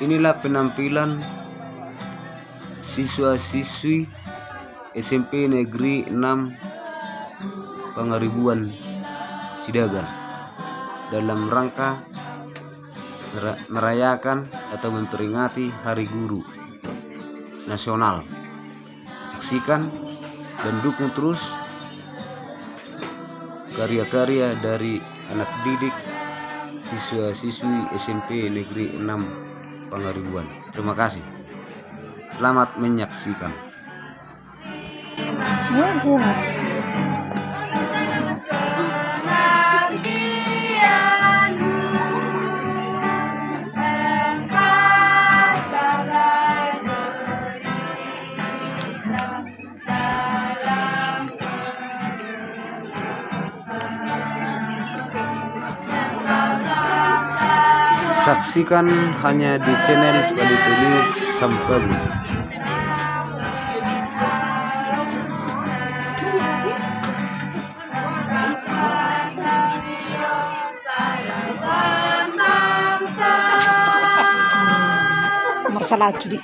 Inilah penampilan siswa-siswi SMP Negeri 6 Pangaribuan Sidagan dalam rangka merayakan atau memperingati Hari Guru Nasional. Saksikan dan dukung terus karya-karya dari anak didik siswa-siswi SMP Negeri 6 Pangaribuan. Terima kasih. Selamat menyaksikan. Saksikan hanya di channel Palitulis Sampagu. Masalah judi.